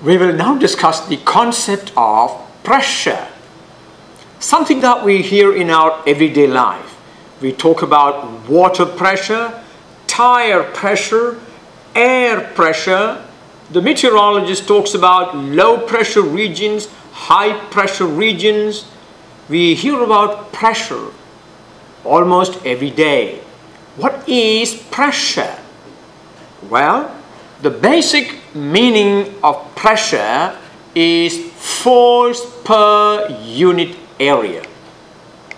We will now discuss the concept of pressure, something that we hear in our everyday life. We talk about water pressure, tire pressure, air pressure. The meteorologist talks about low pressure regions, high pressure regions. We hear about pressure almost every day. What is pressure? Well, the basic meaning of pressure is force per unit area.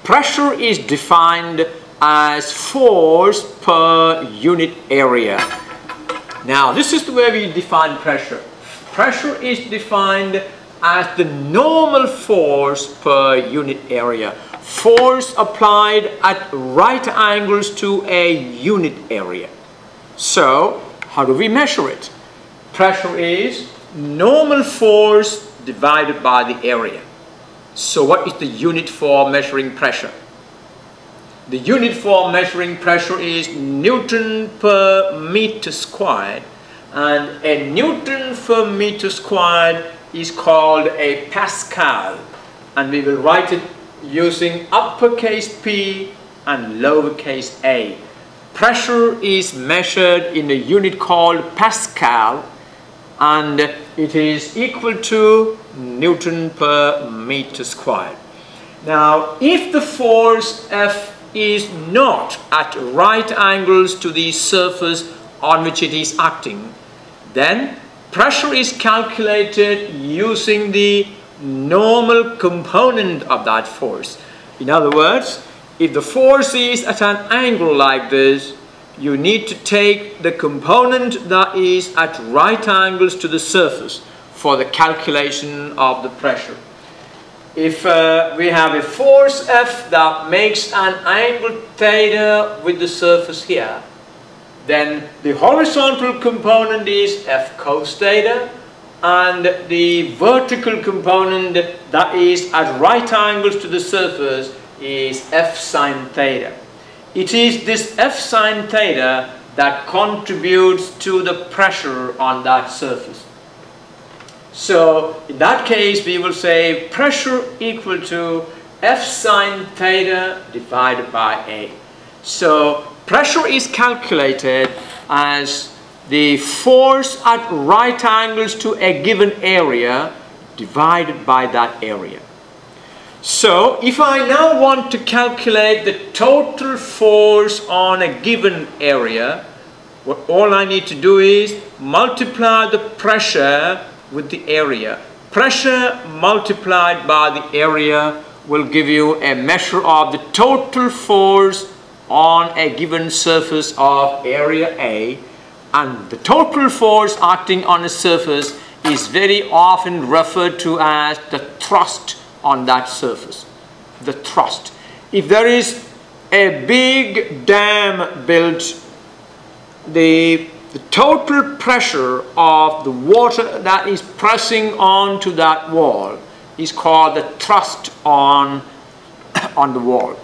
Pressure is defined as force per unit area. Now, this is the way we define pressure. Pressure is defined as the normal force per unit area. Force applied at right angles to a unit area. So, how do we measure it? Pressure is normal force divided by the area. So what is the unit for measuring pressure? The unit for measuring pressure is Newton per meter squared, and a Newton per meter squared is called a Pascal, and we will write it using uppercase P and lowercase a. Pressure is measured in a unit called Pascal, and it is equal to Newton per meter squared. Now, if the force F is not at right angles to the surface on which it is acting, then pressure is calculated using the normal component of that force. In other words, if the force is at an angle like this, you need to take the component that is at right angles to the surface for the calculation of the pressure. If we have a force F that makes an angle theta with the surface here, then the horizontal component is F cos theta, and the vertical component that is at right angles to the surface is F sine theta. It is this F sine theta that contributes to the pressure on that surface. So in that case we will say pressure equal to F sine theta divided by A. So pressure is calculated as the force at right angles to a given area divided by that area. So if I now want to calculate the total force on a given area, all I need to do is multiply the pressure with the area. Pressure multiplied by the area will give you a measure of the total force on a given surface of area A, and the total force acting on a surface is very often referred to as the thrust on that surface. The thrust. If there is a big dam built, the total pressure of the water that is pressing onto that wall is called the thrust on the wall.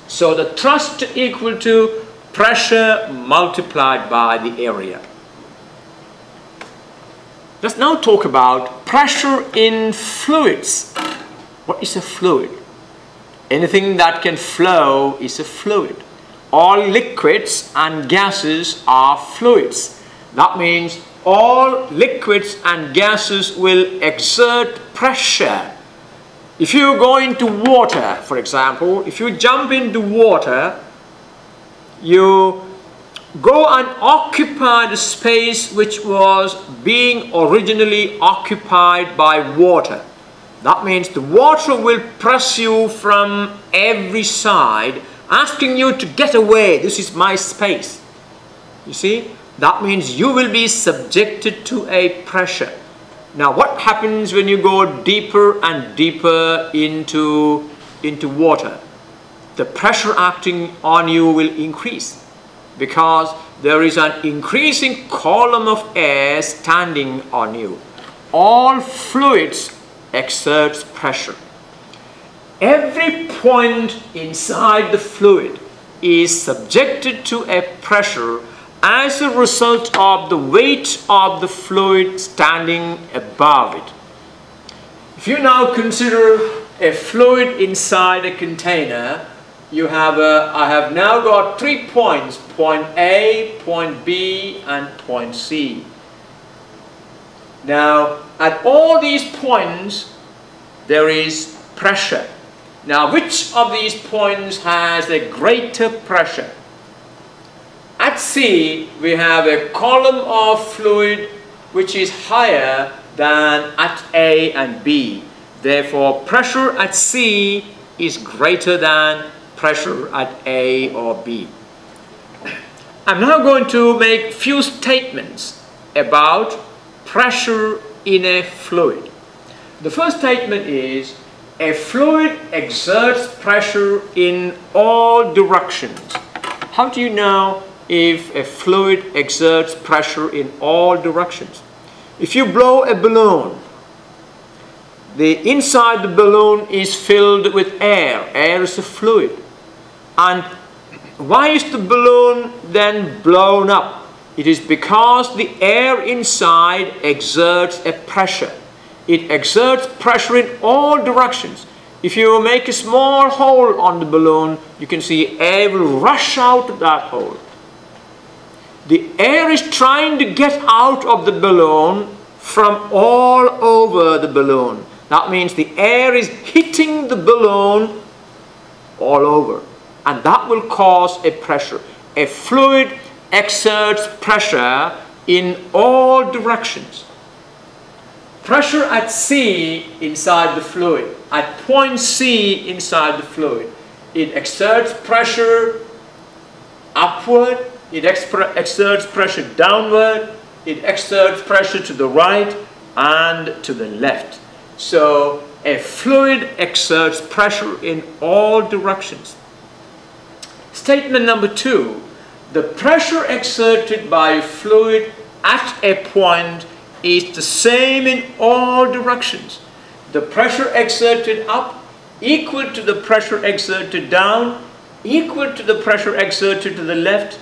So the thrust equal to pressure multiplied by the area. Let's now talk about pressure in fluids. What is a fluid? Anything that can flow is a fluid. All liquids and gases are fluids. That means all liquids and gases will exert pressure. If you go into water, for example, if you jump into water, you go and occupy the space which was being originally occupied by water. That means the water will press you from every side, asking you to get away. This is my space. You see, that means you will be subjected to a pressure. Now, what happens when you go deeper and deeper into water? The pressure acting on you will increase, because there is an increasing column of air standing on you. All fluids exert pressure. Every point inside the fluid is subjected to a pressure as a result of the weight of the fluid standing above it. If you now consider a fluid inside a container, I have now got 3 points, point A, point B, and point C. Now, at all these points, there is pressure. Now, which of these points has a greater pressure? At C, we have a column of fluid which is higher than at A and B. Therefore, pressure at C is greater than pressure at A or B. I'm now going to make few statements about pressure in a fluid. The first statement is, a fluid exerts pressure in all directions. How do you know if a fluid exerts pressure in all directions? If you blow a balloon, the inside the balloon is filled with air. Air is a fluid. And why is the balloon then blown up? It is because the air inside exerts a pressure. It exerts pressure in all directions. If you make a small hole on the balloon, you can see air will rush out of that hole. The air is trying to get out of the balloon from all over the balloon. That means the air is hitting the balloon all over, and that will cause a pressure. A fluid exerts pressure in all directions. Pressure at C inside the fluid, at point C inside the fluid, it exerts pressure upward, it exerts pressure downward, it exerts pressure to the right and to the left. So a fluid exerts pressure in all directions. Statement number 2, the pressure exerted by a fluid at a point is the same in all directions. The pressure exerted up equal to the pressure exerted down, equal to the pressure exerted to the left,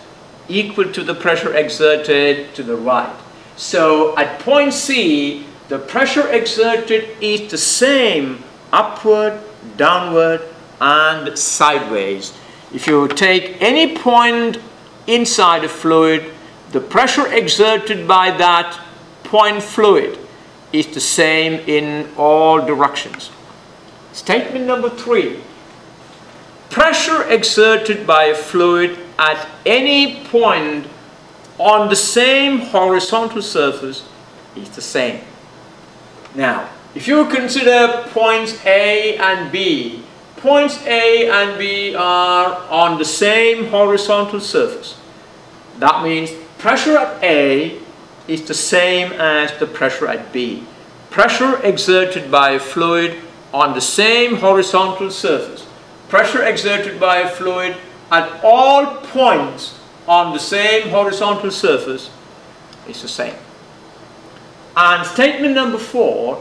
equal to the pressure exerted to the right. So at point C, the pressure exerted is the same upward, downward, and sideways. If you take any point inside a fluid, the pressure exerted by that point fluid is the same in all directions. Statement number 3. Pressure exerted by a fluid at any point on the same horizontal surface is the same. Now, if you consider points A and B, points A and B are on the same horizontal surface. That means pressure at A is the same as the pressure at B. Pressure exerted by a fluid on the same horizontal surface. Pressure exerted by a fluid at all points on the same horizontal surface is the same. And statement number 4,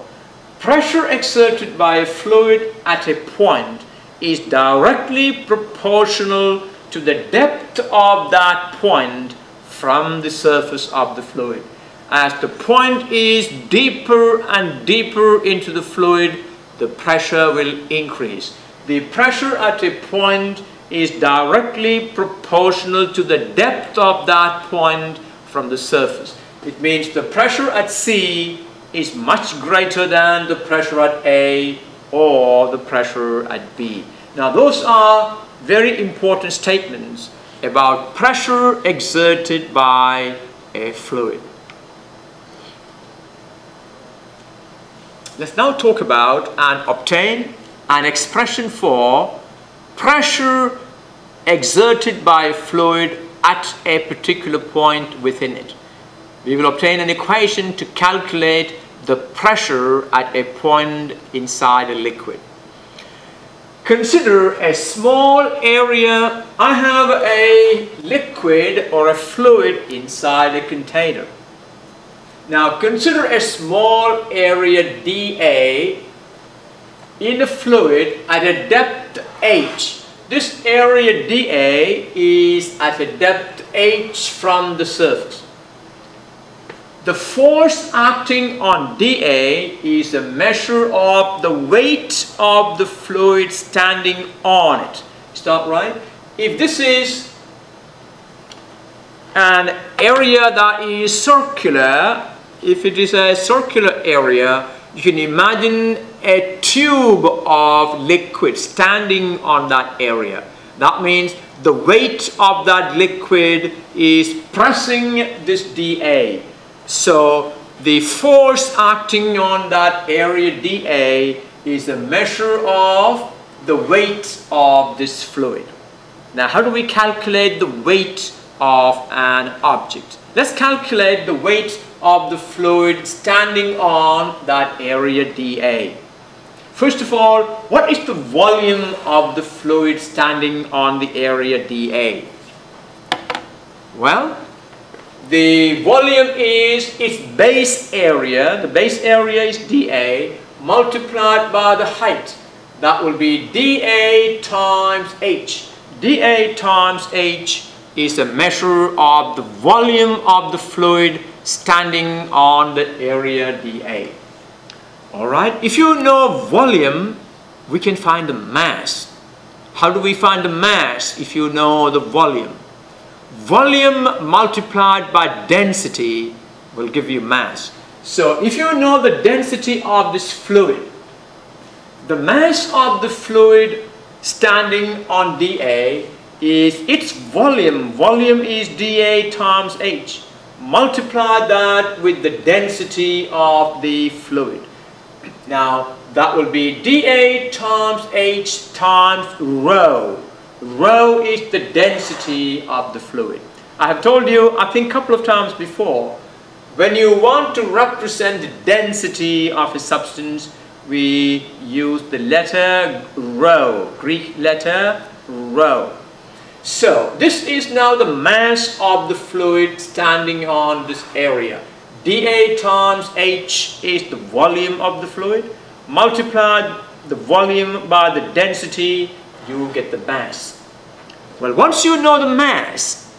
pressure exerted by a fluid at a point is directly proportional to the depth of that point from the surface of the fluid. As the point is deeper and deeper into the fluid, the pressure will increase. The pressure at a point is directly proportional to the depth of that point from the surface. It means the pressure at C is much greater than the pressure at A or the pressure at B. Now those are very important statements about pressure exerted by a fluid. Let's now talk about and obtain an expression for pressure exerted by a fluid at a particular point within it. We will obtain an equation to calculate the pressure at a point inside a liquid. Consider a small area. I have a liquid or a fluid inside a container. Now consider a small area dA in a fluid at a depth h. This area dA is at a depth h from the surface. The force acting on dA is a measure of the weight of the fluid standing on it. Is that right? If this is an area that is circular, if it is a circular area, you can imagine a tube of liquid standing on that area. That means the weight of that liquid is pressing this dA. So the force acting on that area dA is a measure of the weight of this fluid. Now, how do we calculate the weight of an object? Let's calculate the weight of the fluid standing on that area dA. First of all, what is the volume of the fluid standing on the area dA? Well, the volume is its base area. The base area is dA multiplied by the height. That will be dA times h. dA times h is a measure of the volume of the fluid standing on the area dA. Alright, if you know volume, we can find the mass. How do we find the mass if you know the volume? Volume multiplied by density will give you mass. So if you know the density of this fluid, the mass of the fluid standing on dA is its volume. Volume is dA times h. Multiply that with the density of the fluid. Now that will be dA times h times rho. Rho is the density of the fluid. I have told you, I think a couple of times before, when you want to represent the density of a substance, we use the letter rho, Greek letter rho. So this is now the mass of the fluid standing on this area. dA times h is the volume of the fluid. Multiply the volume by the density, you will get the mass. Well, once you know the mass,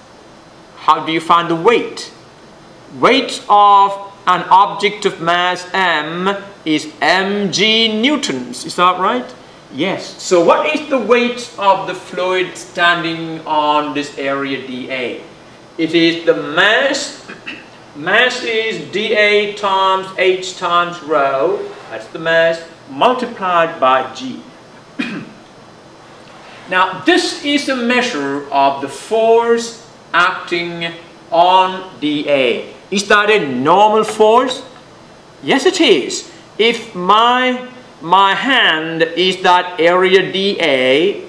how do you find the weight? Weight of an object of mass m is mg newtons. Is that right? Yes. So what is the weight of the fluid standing on this area dA? It is the mass. Mass is dA times h times rho. That's the mass multiplied by g. Now this is a measure of the force acting on dA. Is that a normal force? Yes, it is. If my hand is that area dA,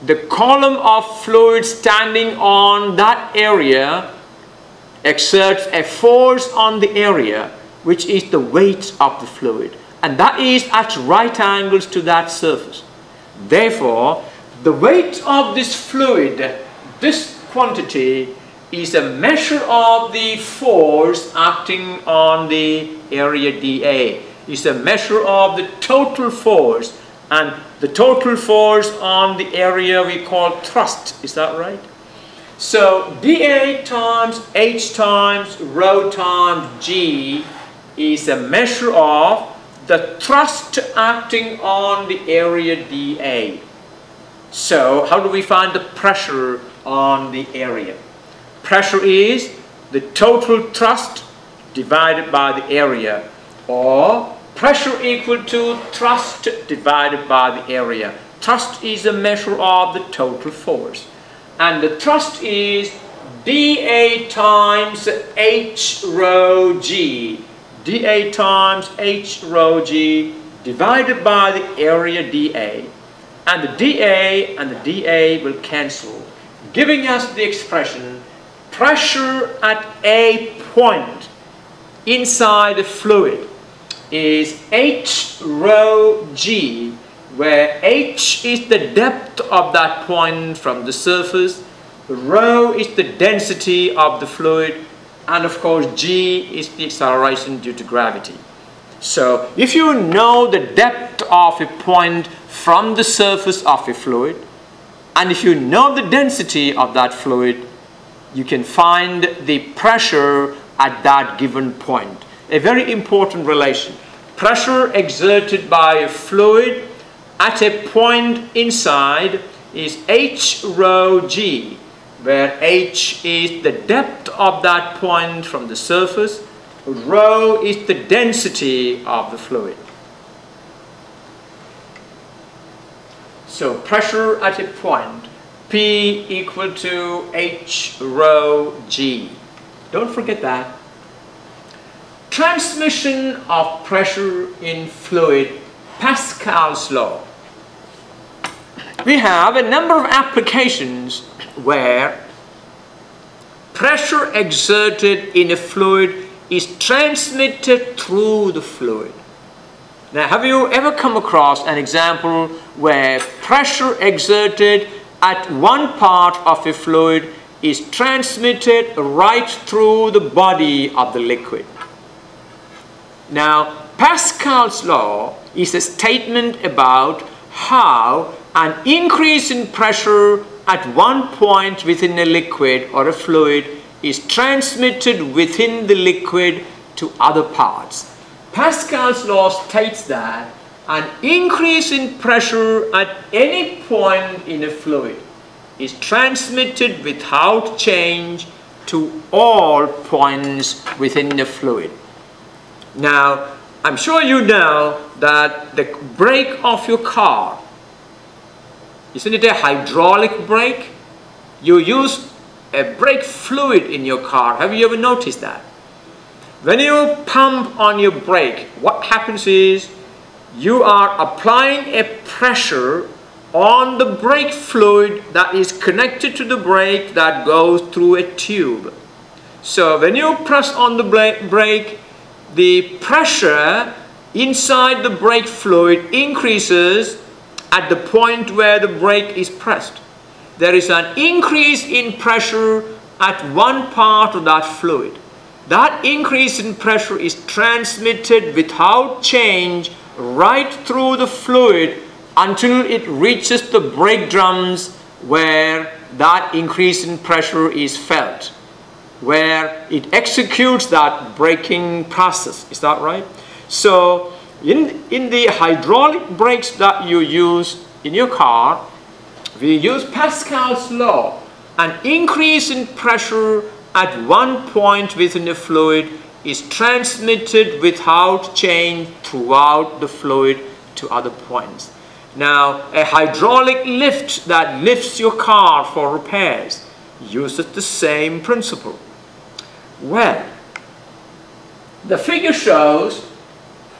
the column of fluid standing on that area exerts a force on the area, which is the weight of the fluid, and that is at right angles to that surface. Therefore, the weight of this fluid, this quantity, is a measure of the force acting on the area dA. It's a measure of the total force, and the total force on the area we call thrust. Is that right? So dA times h times rho times g is a measure of the thrust acting on the area dA. So how do we find the pressure on the area? Pressure is the total thrust divided by the area, or pressure equal to thrust divided by the area. Thrust is a measure of the total force, and the thrust is dA times h rho g. dA times h rho g divided by the area dA, and the dA and the dA will cancel, giving us the expression pressure at a point inside the fluid is h rho g, where h is the depth of that point from the surface, rho is the density of the fluid, and of course g is the acceleration due to gravity. So if you know the depth of a point from the surface of a fluid, and if you know the density of that fluid, you can find the pressure at that given point. A very important relation. Pressure exerted by a fluid at a point inside is H rho G, where H is the depth of that point from the surface, rho is the density of the fluid. So pressure at a point, P equal to H rho G. Don't forget that. Transmission of pressure in fluid, Pascal's law. We have a number of applications where pressure exerted in a fluid is transmitted through the fluid. Now, have you ever come across an example where pressure exerted at one part of a fluid is transmitted right through the body of the liquid? Now, Pascal's law is a statement about how an increase in pressure at one point within a liquid or a fluid is transmitted within the liquid to other parts. Pascal's law states that an increase in pressure at any point in a fluid is transmitted without change to all points within the fluid. Now, I'm sure you know that the brake of your car, isn't it a hydraulic brake? You use a brake fluid in your car. Have you ever noticed that? When you pump on your brake, what happens is you are applying a pressure on the brake fluid that is connected to the brake that goes through a tube. So when you press on the brake, the pressure inside the brake fluid increases at the point where the brake is pressed. There is an increase in pressure at one part of that fluid. That increase in pressure is transmitted without change right through the fluid until it reaches the brake drums where that increase in pressure is felt, where it executes that braking process. Is that right? So in the hydraulic brakes that you use in your car, we use Pascal's law. An increase in pressure at one point within the fluid is transmitted without change throughout the fluid to other points. Now, a hydraulic lift that lifts your car for repairs uses the same principle. Well, the figure shows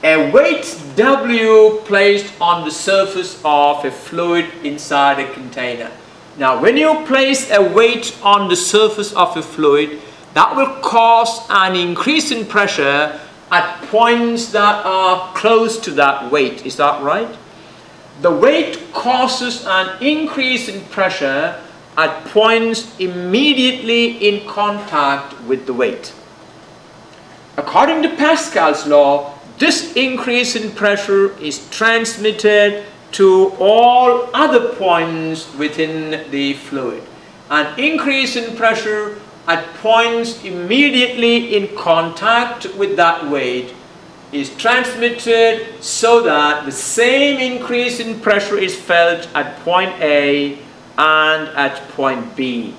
a weight W placed on the surface of a fluid inside a container. Now, when you place a weight on the surface of a fluid, that will cause an increase in pressure at points that are close to that weight. Is that right? The weight causes an increase in pressure at points immediately in contact with the weight. According to Pascal's law, this increase in pressure is transmitted to all other points within the fluid. An increase in pressure at points immediately in contact with that weight is transmitted so that the same increase in pressure is felt at point A and at point B.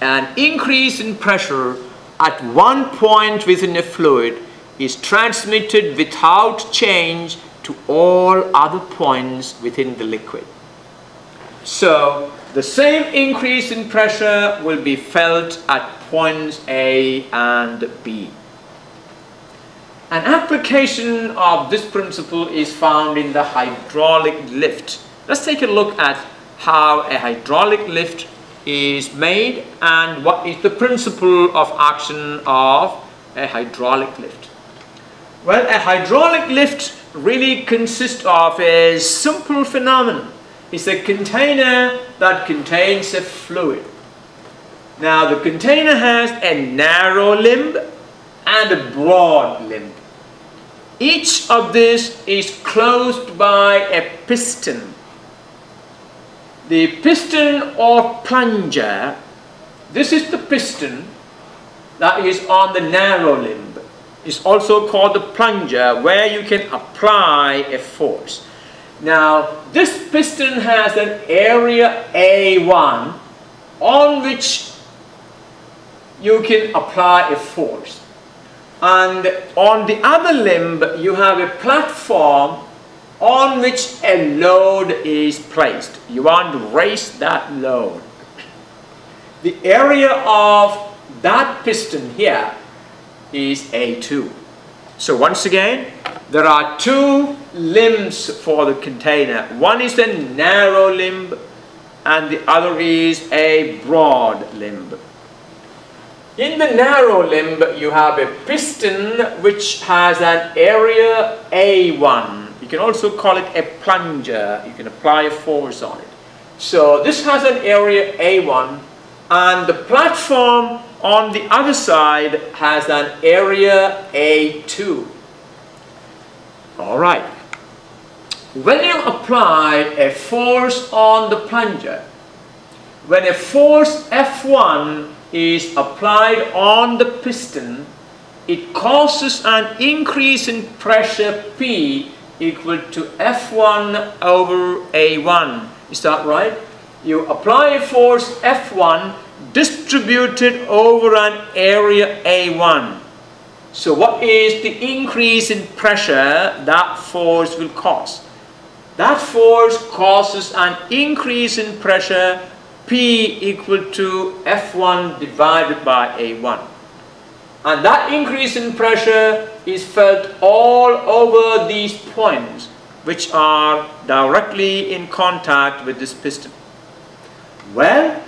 An increase in pressure at one point within a fluid is transmitted without change to all other points within the liquid. So the same increase in pressure will be felt at points A and B. An application of this principle is found in the hydraulic lift. Let's take a look at how a hydraulic lift is made and what is the principle of action of a hydraulic lift. Well, a hydraulic lift really consists of a simple phenomenon. It's a container that contains a fluid. Now, the container has a narrow limb and a broad limb. Each of these is closed by a piston. The piston or plunger This is the piston that is on the narrow limb. It's also called the plunger, where you can apply a force. Now, this piston has an area A1 on which you can apply a force. And on the other limb, you have a platform on which a load is placed. You want to raise that load. The area of that piston here is A2. So once again, there are two limbs for the container. One is a narrow limb and the other is a broad limb. In the narrow limb, you have a piston which has an area A1. You can also call it a plunger. You can apply a force on it. So this has an area A1, and the platform on the other side has an area A2. All right. When you apply a force on the plunger, when a force F1 is applied on the piston, it causes an increase in pressure P equal to F1 over A1. Is that right? You apply a force F1 distributed over an area A1. So what is the increase in pressure that force will cause? That force causes an increase in pressure P equal to F1 divided by A1. And that increase in pressure is felt all over these points which are directly in contact with this piston. Well,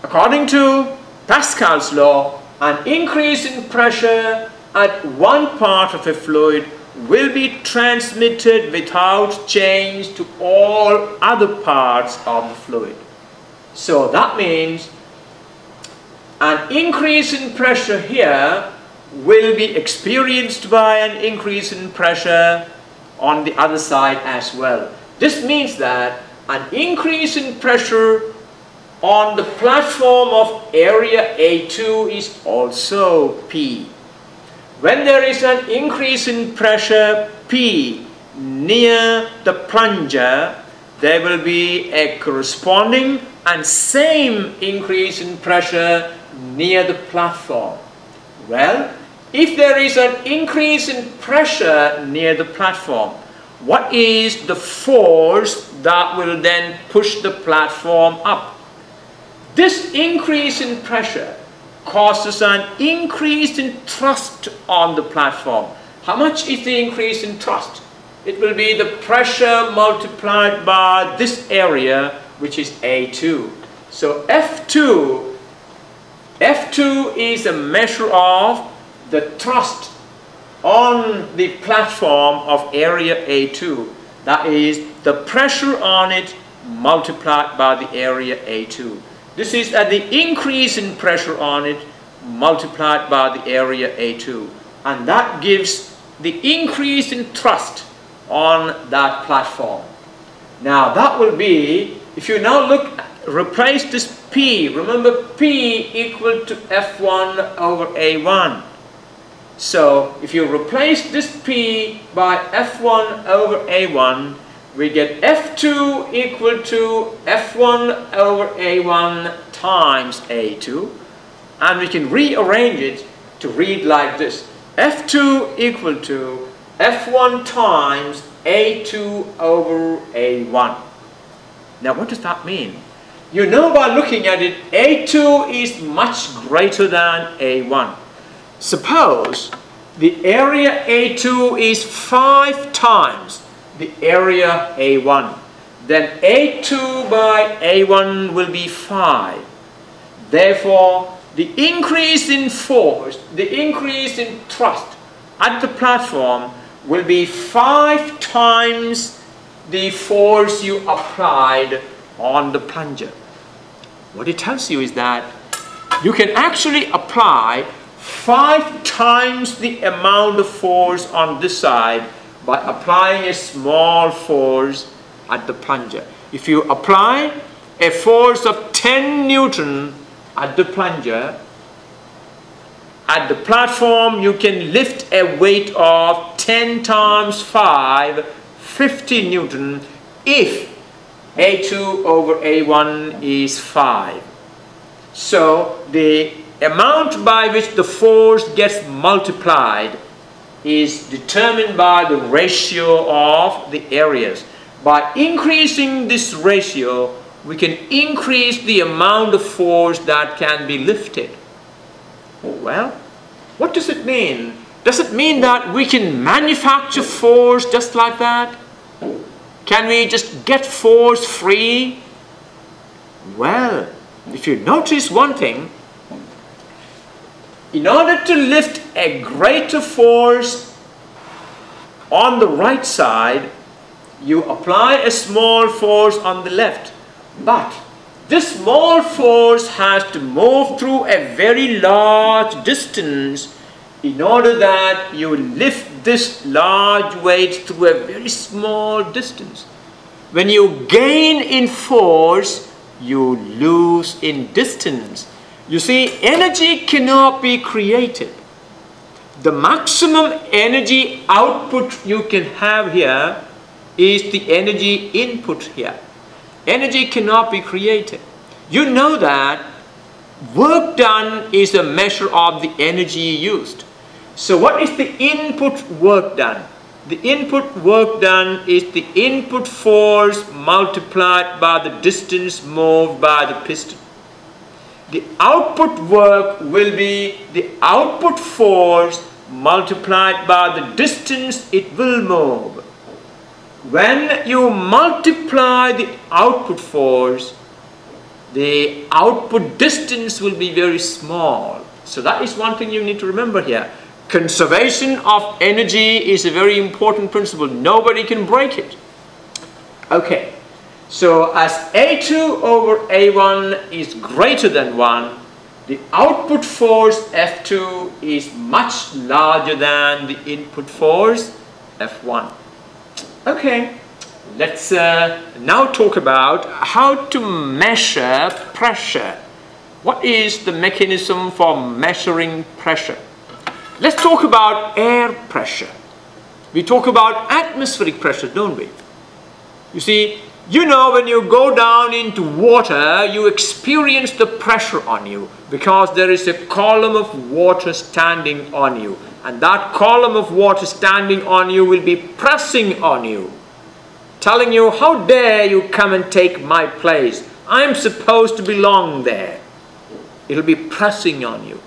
according to Pascal's law, an increase in pressure at one part of a fluid will be transmitted without change to all other parts of the fluid. So that means an increase in pressure here will be experienced by an increase in pressure on the other side as well. This means that an increase in pressure on the platform of area A2 is also P. When there is an increase in pressure P near the plunger, there will be a corresponding and same increase in pressure near the platform. Well, if there is an increase in pressure near the platform, what is the force that will then push the platform up? This increase in pressure causes an increase in thrust on the platform. How much is the increase in thrust? It will be the pressure multiplied by this area, which is A2. So F2 is a measure of the thrust on the platform of area A2. That is the pressure on it multiplied by the area A2. This is at the increase in pressure on it multiplied by the area A2. And that gives the increase in thrust on that platform. Now that will be, if you now replace this P, remember P equal to F1 over A1. So if you replace this P by F1 over A1, we get F2 equal to F1 over A1 times A2. And we can rearrange it to read like this. F2 equal to F1 times A2 over A1. Now what does that mean? You know by looking at it, A2 is much greater than A1. Suppose the area A2 is 5 times the area A1. Then A2 by A1 will be 5. Therefore, the increase in force, the increase in thrust at the platform will be 5 times the force you applied on the plunger. What it tells you is that you can actually apply 5 times the amount of force on this side by applying a small force at the plunger. If you apply a force of 10 Newton at the plunger. At the platform, you can lift a weight of 10 times 5, 50 Newton, if A2 over A1 is 5. So the amount by which the force gets multiplied is determined by the ratio of the areas. By increasing this ratio, we can increase the amount of force that can be lifted. Well, what does it mean? Does it mean that we can manufacture force just like that? Can we just get force free? Well, if you notice one thing, in order to lift a greater force on the right side, you apply a small force on the left. But this small force has to move through a very large distance in order that you lift this large weight through a very small distance. When you gain in force, you lose in distance. You see, energy cannot be created. The maximum energy output you can have here is the energy input here. Energy cannot be created. You know that work done is a measure of the energy used. So what is the input work done? The input work done is the input force multiplied by the distance moved by the piston. The output work will be the output force multiplied by the distance it will move. When you multiply the output force, the output distance will be very small. So that is one thing you need to remember here. Conservation of energy is a very important principle. Nobody can break it. Okay, so as A2 over A1 is greater than 1, the output force F2 is much larger than the input force F1. Okay, let's now talk about how to measure pressure. What is the mechanism for measuring pressure? Let's talk about air pressure. We talk about atmospheric pressure, don't we? You see, you know, when you go down into water, you experience the pressure on you because there is a column of water standing on you. And that column of water standing on you will be pressing on you, telling you, how dare you come and take my place? I'm supposed to belong there. It'll be pressing on you.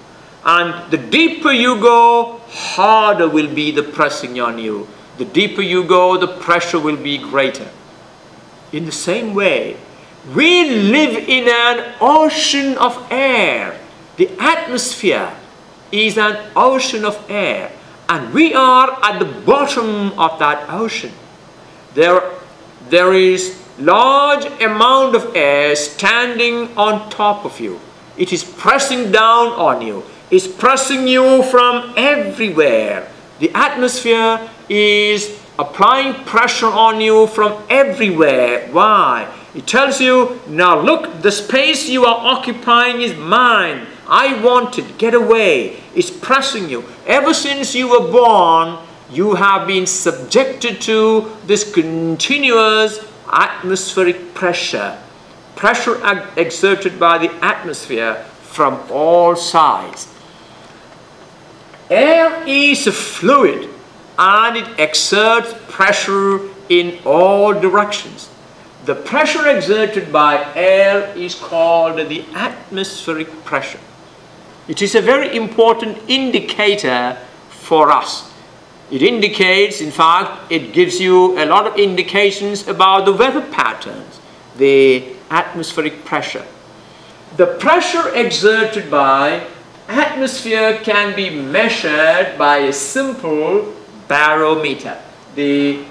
And the deeper you go, harder will be the pressing on you. The deeper you go, the pressure will be greater. In the same way, we live in an ocean of air. The atmosphere is an ocean of air, and we are at the bottom of that ocean. There is large amount of air standing on top of you. It is pressing down on you. It's pressing you from everywhere. The atmosphere is applying pressure on you from everywhere. Why? It tells you, now look, the space you are occupying is mine. I want it. Get away. It's pressing you. Ever since you were born, you have been subjected to this continuous atmospheric pressure. Pressure exerted by the atmosphere from all sides. Air is a fluid and it exerts pressure in all directions. The pressure exerted by air is called the atmospheric pressure. It is a very important indicator for us. It indicates, in fact, it gives you a lot of indications about the weather patterns, the atmospheric pressure. The pressure exerted by atmosphere can be measured by a simple barometer. The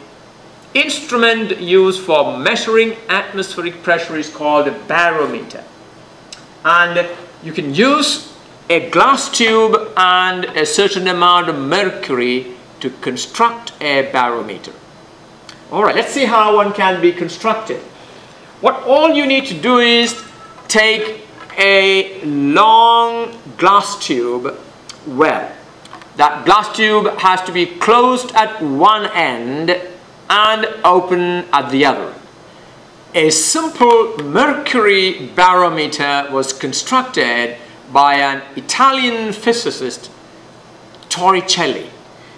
instrument used for measuring atmospheric pressure is called a barometer. And you can use a glass tube and a certain amount of mercury to construct a barometer. Alright, let's see how one can be constructed. What all you need to do is take a long glass tube. Well, that glass tube has to be closed at one end and open at the other. A simple mercury barometer was constructed by an Italian physicist, Torricelli.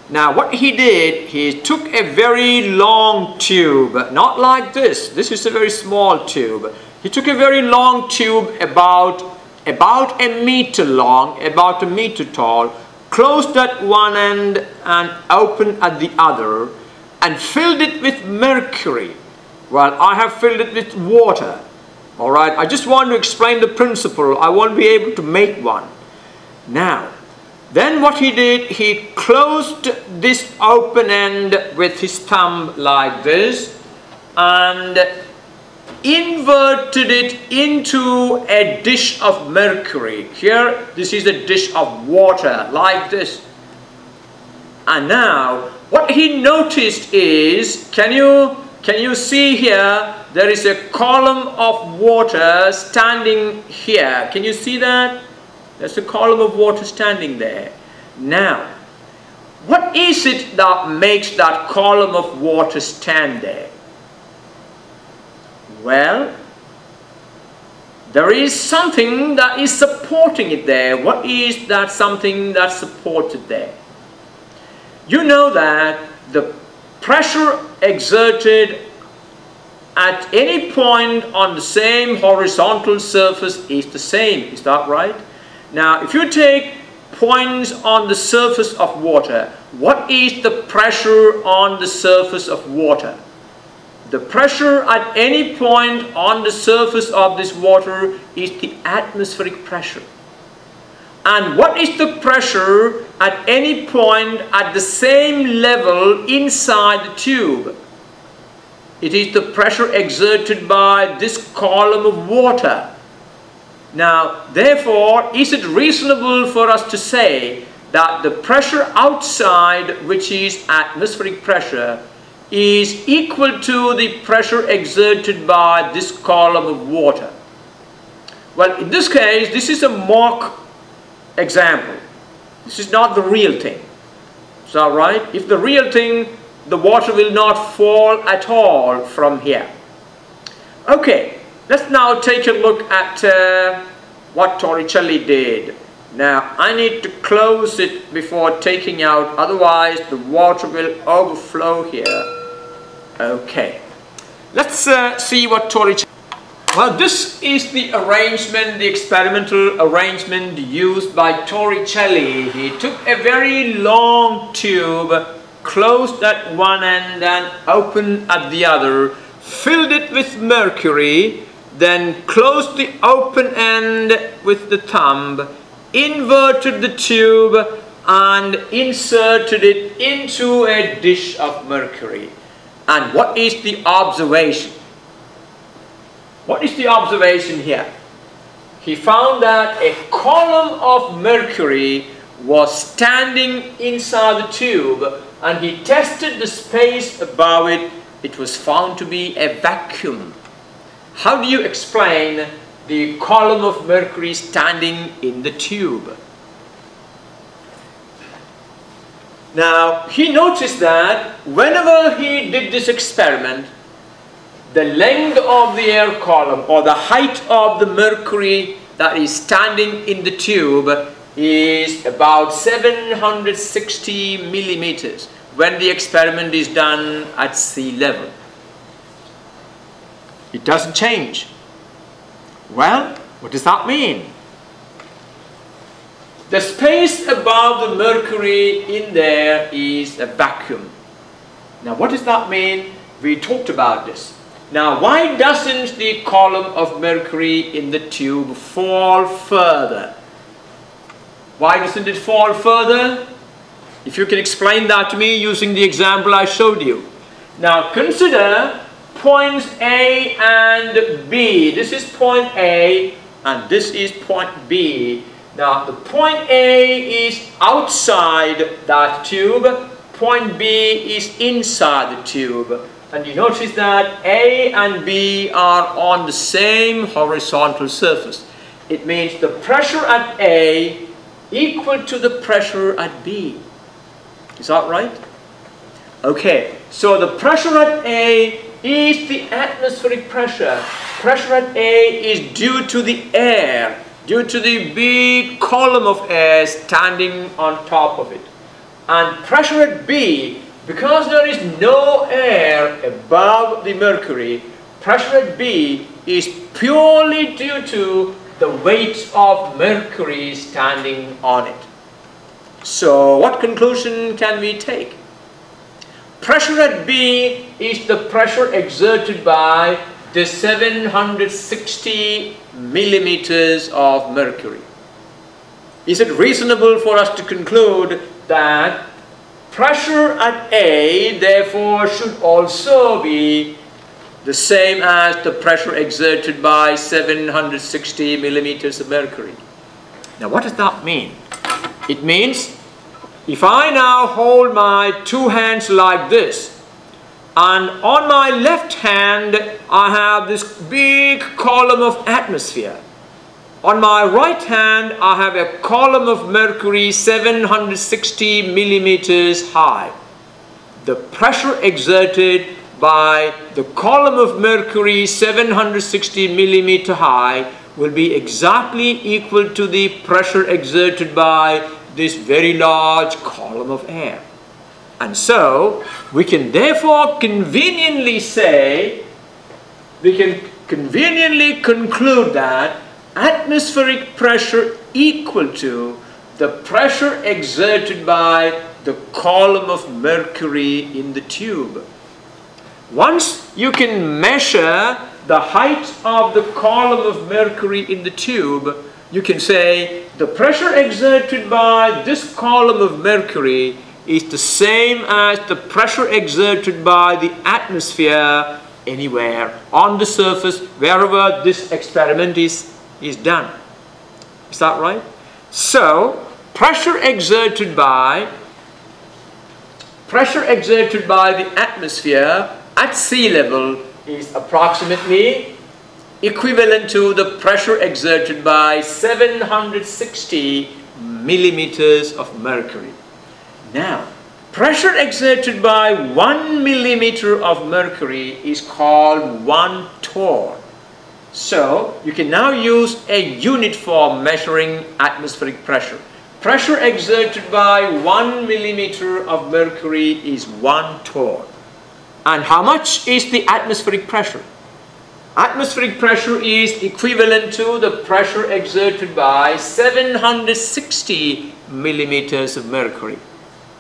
Now what he did, he took a very long tube, not like this is a very small tube. He took a very long tube about a meter long, about a meter tall, closed at one end and open at the other, and filled it with mercury. Well, I have filled it with water. All right, I just want to explain the principle. I won't be able to make one. Now, then what he did, he closed this open end with his thumb like this and inverted it into a dish of mercury. Here, this is a dish of water like this. And now, what he noticed is, can you see here, there is a column of water standing here. Can you see that? There's a column of water standing there. Now, what is it that makes that column of water stand there? Well, there is something that is supporting it there. What is that something that's supported there? You know that the pressure exerted at any point on the same horizontal surface is the same. Is that right? Now, if you take points on the surface of water, what is the pressure on the surface of water? The pressure at any point on the surface of this water is the atmospheric pressure. And what is the pressure at any point at the same level inside the tube? It is the pressure exerted by this column of water. Now, therefore, is it reasonable for us to say that the pressure outside, which is atmospheric pressure, is equal to the pressure exerted by this column of water? Well, in this case, this is a mock example. This is not the real thing. Is that right? If the real thing, the water will not fall at all from here. Okay, let's now take a look at what Torricelli did. Now, I need to close it before taking out, otherwise the water will overflow here. Okay, let's see what Torricelli. Well, this is the arrangement, the experimental arrangement used by Torricelli. He took a very long tube, closed at one end and open at the other, filled it with mercury, then closed the open end with the thumb, inverted the tube and inserted it into a dish of mercury. And what is the observation? What is the observation here? He found that a column of mercury was standing inside the tube, and he tested the space above it. It was found to be a vacuum. How do you explain the column of mercury standing in the tube? Now, he noticed that whenever he did this experiment, the length of the air column or the height of the mercury that is standing in the tube is about 760 millimeters when the experiment is done at sea level. It doesn't change. Well, what does that mean? The space above the mercury in there is a vacuum. Now, what does that mean? We talked about this. Now, why doesn't the column of mercury in the tube fall further? Why doesn't it fall further? If you can explain that to me using the example I showed you. Now, consider points A and B. This is point A and this is point B. Now, the point A is outside that tube, point B is inside the tube. And you notice that A and B are on the same horizontal surface. it means the pressure at A equal to the pressure at B. Is that right? Okay, so the pressure at A is the atmospheric pressure. Pressure at A is due to the air, due to the big column of air standing on top of it. And pressure at B, because there is no air above the mercury, pressure at B is purely due to the weight of mercury standing on it. So what conclusion can we take? Pressure at B is the pressure exerted by the 760 millimeters of mercury. Is it reasonable for us to conclude that pressure at A therefore should also be the same as the pressure exerted by 760 millimeters of mercury? Now what does that mean? It means if I now hold my two hands like this, and on my left hand I have this big column of atmosphere. On my right hand I have a column of mercury 760 millimeters high. The pressure exerted by the column of mercury 760 millimeter high will be exactly equal to the pressure exerted by this very large column of air. And so we can therefore conveniently say, we can conveniently conclude that atmospheric pressure equal to the pressure exerted by the column of mercury in the tube. Once you can measure the height of the column of mercury in the tube, you can say the pressure exerted by this column of mercury is the same as the pressure exerted by the atmosphere anywhere on the surface wherever this experiment is done. Is that right? So pressure exerted by the atmosphere at sea level is approximately equivalent to the pressure exerted by 760 millimeters of mercury. Now, pressure exerted by 1 millimeter of mercury is called 1 torr. So, you can now use a unit for measuring atmospheric pressure. Pressure exerted by 1 millimeter of mercury is 1 torr. And how much is the atmospheric pressure? Atmospheric pressure is equivalent to the pressure exerted by 760 millimeters of mercury.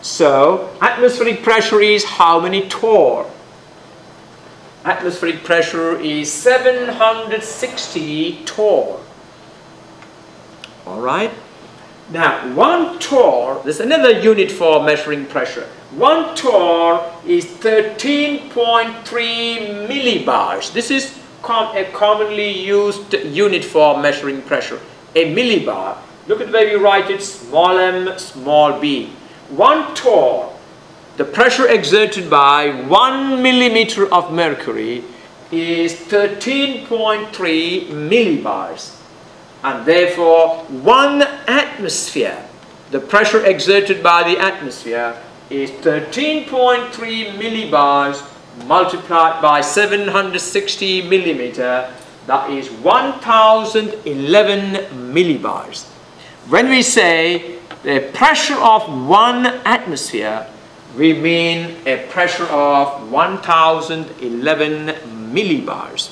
So, atmospheric pressure is how many torr? Atmospheric pressure is 760 torr. Alright? Now, 1 torr, there's another unit for measuring pressure. 1 torr is 13.3 millibars. This is a commonly used unit for measuring pressure. A millibar. Look at the way we write it, small m, small b. 1 torr, the pressure exerted by 1 millimeter of mercury is 13.3 millibars. And therefore, 1 atmosphere, the pressure exerted by the atmosphere is 13.3 millibars multiplied by 760 millimeter, that is 1011 millibars. When we say the pressure of 1 atmosphere, we mean a pressure of 1011 millibars.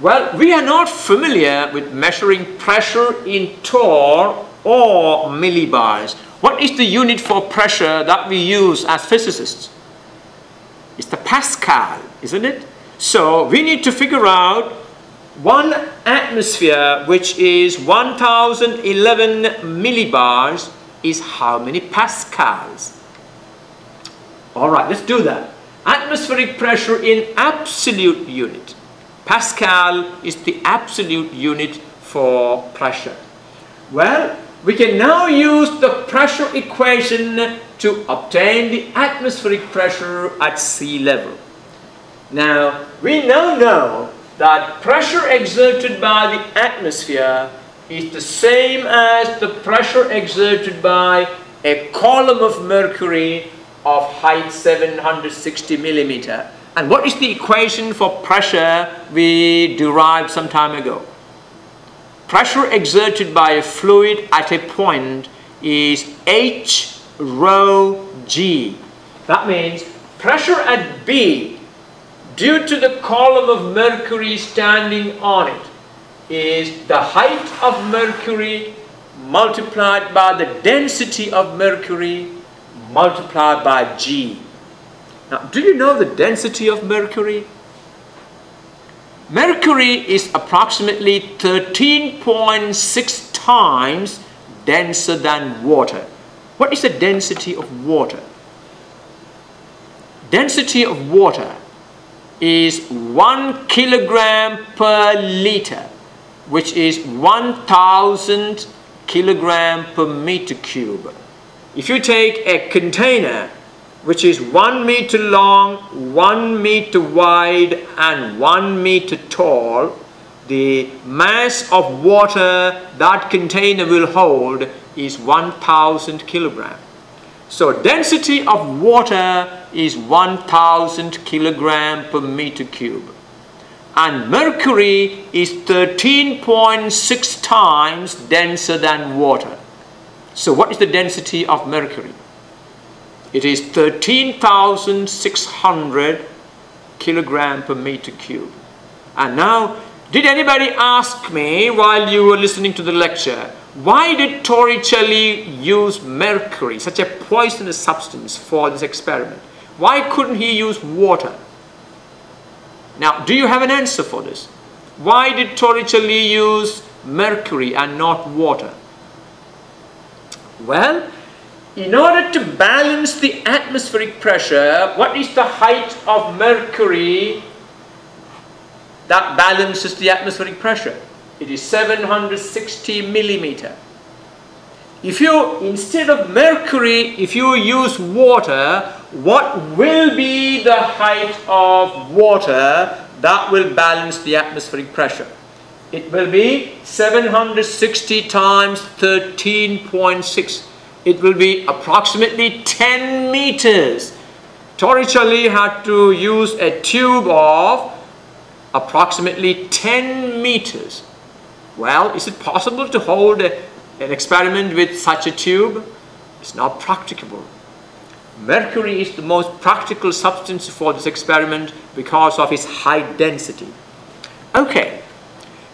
Well, we are not familiar with measuring pressure in torr or millibars. What is the unit for pressure that we use as physicists? It's the Pascal, isn't it? So we need to figure out 1 atmosphere, which is 1011 millibars, is how many pascals? Alright, let's do that. Atmospheric pressure in absolute unit. Pascal is the absolute unit for pressure. Well, we can now use the pressure equation to obtain the atmospheric pressure at sea level. Now, we now know that pressure exerted by the atmosphere is the same as the pressure exerted by a column of mercury of height 760 millimeter. And what is the equation for pressure we derived some time ago? Pressure exerted by a fluid at a point is H rho G. That means pressure at B due to the column of mercury standing on it is the height of mercury multiplied by the density of mercury multiplied by G. Now, do you know the density of mercury? Mercury is approximately 13.6 times denser than water. What is the density of water? Density of water is 1 kilogram per liter, which is 1,000 kilogram per meter cube. If you take a container which is 1 meter long, 1 meter wide and 1 meter tall, the mass of water that container will hold is 1,000 kilogram. So density of water is 1,000 kilogram per meter cube. And mercury is 13.6 times denser than water. So what is the density of mercury? It is 13,600 kilogram per meter cube. And now, did anybody ask me while you were listening to the lecture, why did Torricelli use mercury, such a poisonous substance, for this experiment? Why couldn't he use water? Now, do you have an answer for this? Why did Torricelli use mercury and not water? Well, in order to balance the atmospheric pressure, what is the height of mercury that balances the atmospheric pressure? It is 760 millimeter. If you, instead of mercury, if you use water, what will be the height of water that will balance the atmospheric pressure? It will be 760 times 13.6. It will be approximately 10 meters. Torricelli had to use a tube of approximately 10 meters. Well, is it possible to hold an experiment with such a tube? It's not practicable. Mercury is the most practical substance for this experiment because of its high density. Okay,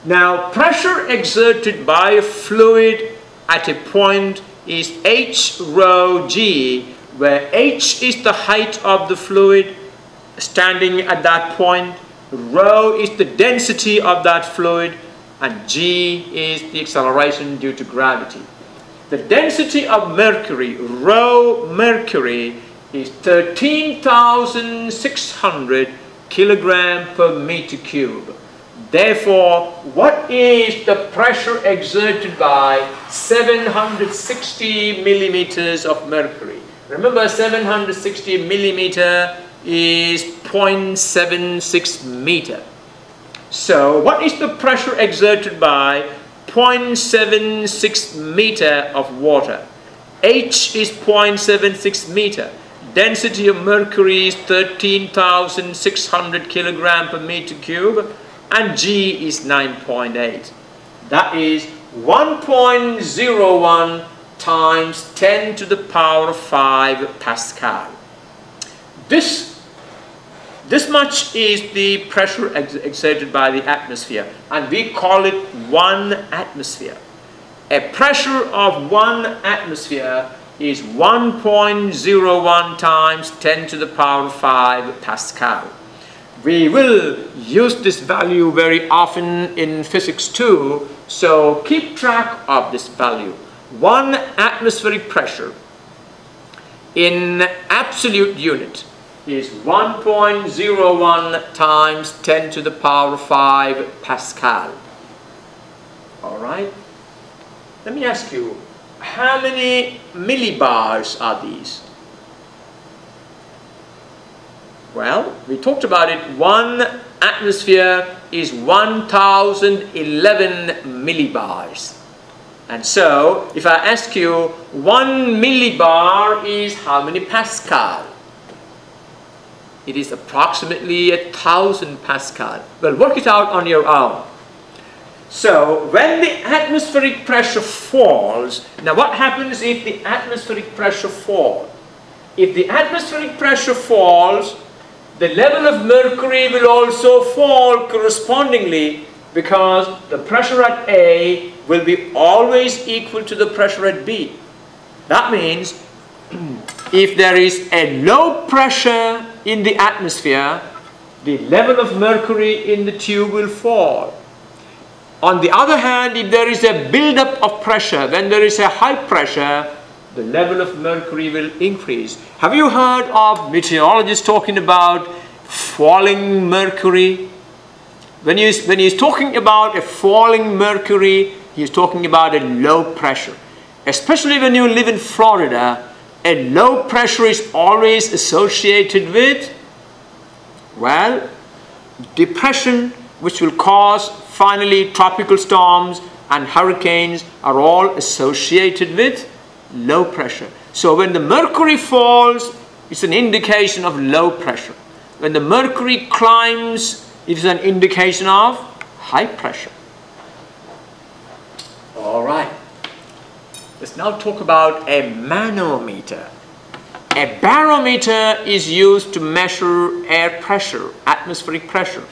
now pressure exerted by a fluid at a point is H rho G, where H is the height of the fluid standing at that point, rho is the density of that fluid, and G is the acceleration due to gravity. The density of mercury, rho mercury, is 13,600 kilogram per meter cube. Therefore, what is the pressure exerted by 760 millimeters of mercury? Remember, 760 millimeter is 0.76 meter. So, what is the pressure exerted by 0.76 meter of water? H is 0.76 meter. Density of mercury is 13,600 kilogram per meter cube. And G is 9.8. That is 1.01 times 10 to the power 5 Pascal. This much is the pressure exerted by the atmosphere, and we call it 1 atmosphere. A pressure of 1 atmosphere is 1.01 times 10 to the power 5 Pascal. We will use this value very often in physics too, so keep track of this value. 1 atmospheric pressure in absolute unit is 1.01 times 10 to the power 5 Pascal. Alright? Let me ask you, how many millibars are these? Well, we talked about it. 1 atmosphere is 1011 millibars. And so, if I ask you, 1 millibar is how many Pascal? It is approximately 1000 Pascal. Well, work it out on your own. So, when the atmospheric pressure falls, now what happens if the atmospheric pressure falls? If the atmospheric pressure falls, the level of mercury will also fall correspondingly, because the pressure at A will be always equal to the pressure at B. That means if there is a low pressure in the atmosphere, the level of mercury in the tube will fall. On the other hand, if there is a buildup of pressure, when there is a high pressure, the level of mercury will increase. Have you heard of meteorologists talking about falling mercury? When he's talking about a falling mercury, he's talking about a low pressure. Especially when you live in Florida, a low pressure is always associated with, well, depression, which will cause finally tropical storms, and hurricanes are all associated with low pressure. So when the mercury falls, it's an indication of low pressure. When the mercury climbs, it is an indication of high pressure. All right. Let's now talk about a manometer. A barometer is used to measure air pressure, atmospheric pressure.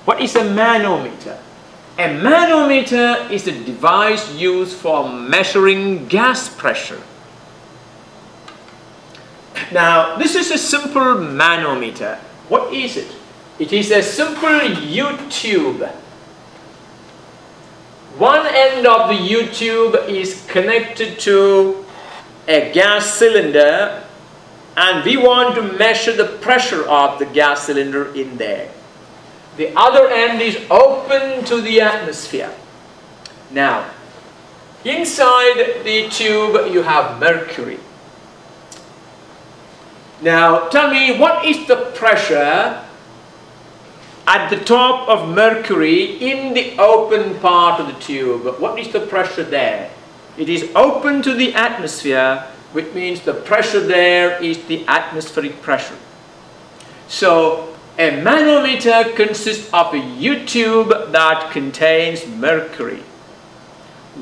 What is a manometer? A manometer is a device used for measuring gas pressure. Now, this is a simple manometer. What is it? It is a simple U-tube. One end of the U-tube is connected to a gas cylinder, and we want to measure the pressure of the gas cylinder in there. The other end is open to the atmosphere. Now, inside the tube you have mercury. Now, tell me, what is the pressure at the top of mercury in the open part of the tube? What is the pressure there? It is open to the atmosphere, which means the pressure there is the atmospheric pressure. So, a manometer consists of a U-tube that contains mercury.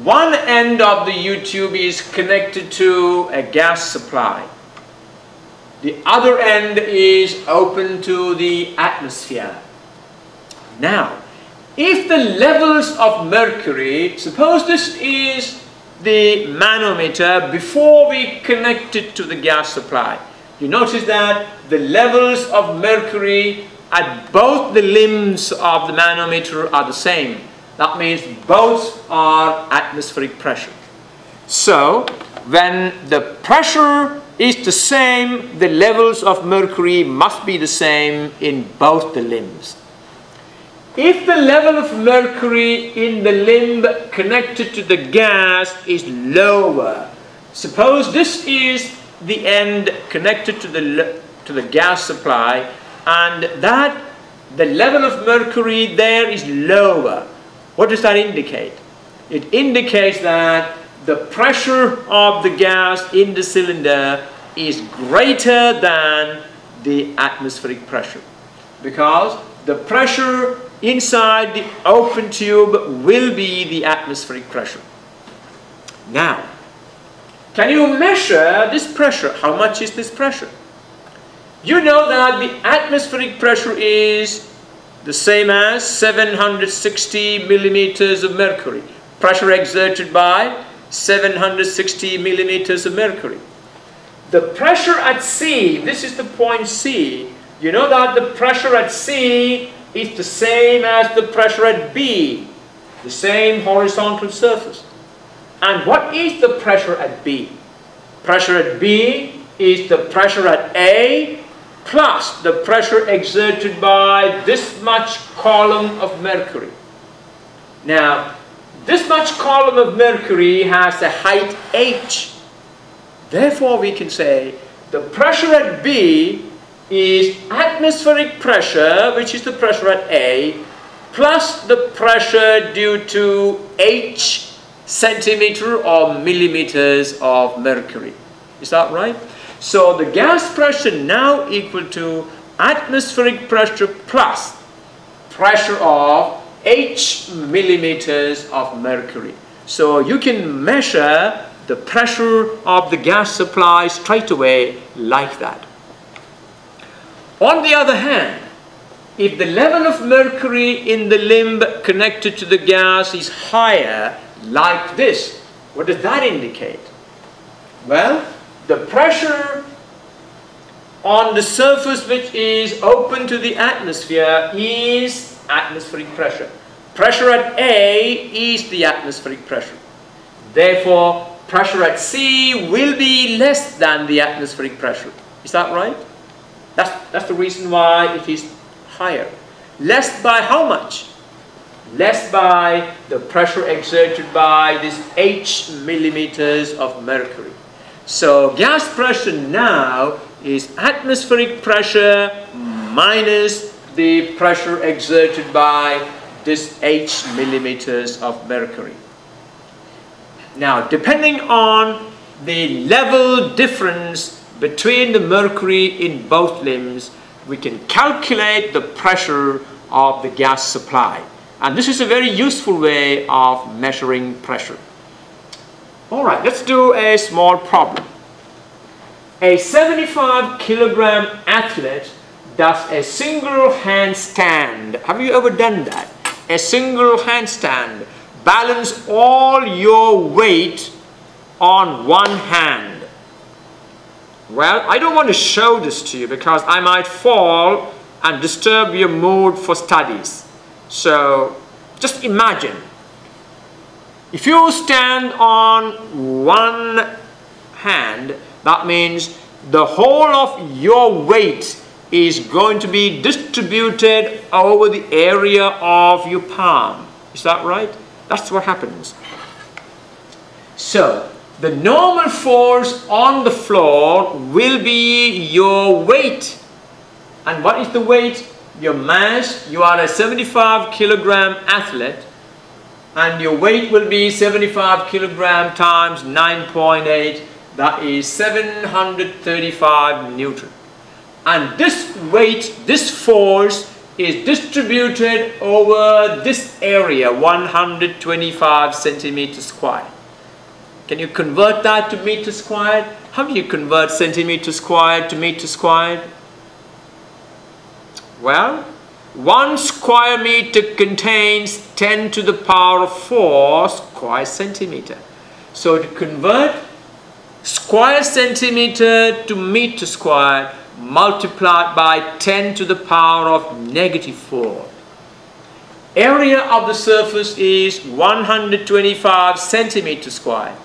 One end of the U-tube is connected to a gas supply. The other end is open to the atmosphere. Now, if the levels of mercury, suppose this is the manometer before we connect it to the gas supply. You notice that the levels of mercury at both the limbs of the manometer are the same. That means both are atmospheric pressure. So, when the pressure is the same, the levels of mercury must be the same in both the limbs. If the level of mercury in the limb connected to the gas is lower, suppose this is the end connected to the gas supply, and that the level of mercury there is lower. What does that indicate? It indicates that the pressure of the gas in the cylinder is greater than the atmospheric pressure, because the pressure inside the open tube will be the atmospheric pressure. Now, can you measure this pressure? How much is this pressure? You know that the atmospheric pressure is the same as 760 millimeters of mercury. Pressure exerted by 760 millimeters of mercury. The pressure at C, this is the point C. You know that the pressure at C is the same as the pressure at B, the same horizontal surface. And what is the pressure at B? Pressure at B is the pressure at A plus the pressure exerted by this much column of mercury. Now, this much column of mercury has a height h. Therefore, we can say the pressure at B is atmospheric pressure, which is the pressure at A, plus the pressure due to H centimeter or millimeters of mercury. Is that right? So the gas pressure now equal to atmospheric pressure plus pressure of H millimeters of mercury. So you can measure the pressure of the gas supply straight away like that. On the other hand, if the level of mercury in the limb connected to the gas is higher, like this, what does that indicate? Well, the pressure on the surface which is open to the atmosphere is atmospheric pressure. Pressure at A is the atmospheric pressure. Therefore, pressure at C will be less than the atmospheric pressure. Is that right? That's the reason why it is higher. Less by how much? Less by the pressure exerted by this H millimeters of mercury. So gas pressure now is atmospheric pressure minus the pressure exerted by this H millimeters of mercury. Now, depending on the level difference between the mercury in both limbs, we can calculate the pressure of the gas supply. And this is a very useful way of measuring pressure. Alright, let's do a small problem. A 75 kilogram athlete does a single handstand. Have you ever done that? A single handstand. Balance all your weight on one hand. Well, I don't want to show this to you because I might fall and disturb your mood for studies. So, just imagine. If you stand on one hand, that means the whole of your weight is going to be distributed over the area of your palm. Is that right? That's what happens. So, the normal force on the floor will be your weight. And what is the weight? Your mass. You are a 75 kilogram athlete and your weight will be 75 kilogram times 9.8. That is 735 Newton. And this weight, this force is distributed over this area, 125 centimeters squared. Can you convert that to meter squared? How do you convert centimeter squared to meter squared? Well, 1 square meter contains 10 to the power of 4 square centimeter. So to convert square centimeter to meter squared, multiplied by 10 to the power of negative 4. Area of the surface is 125 centimeter squared.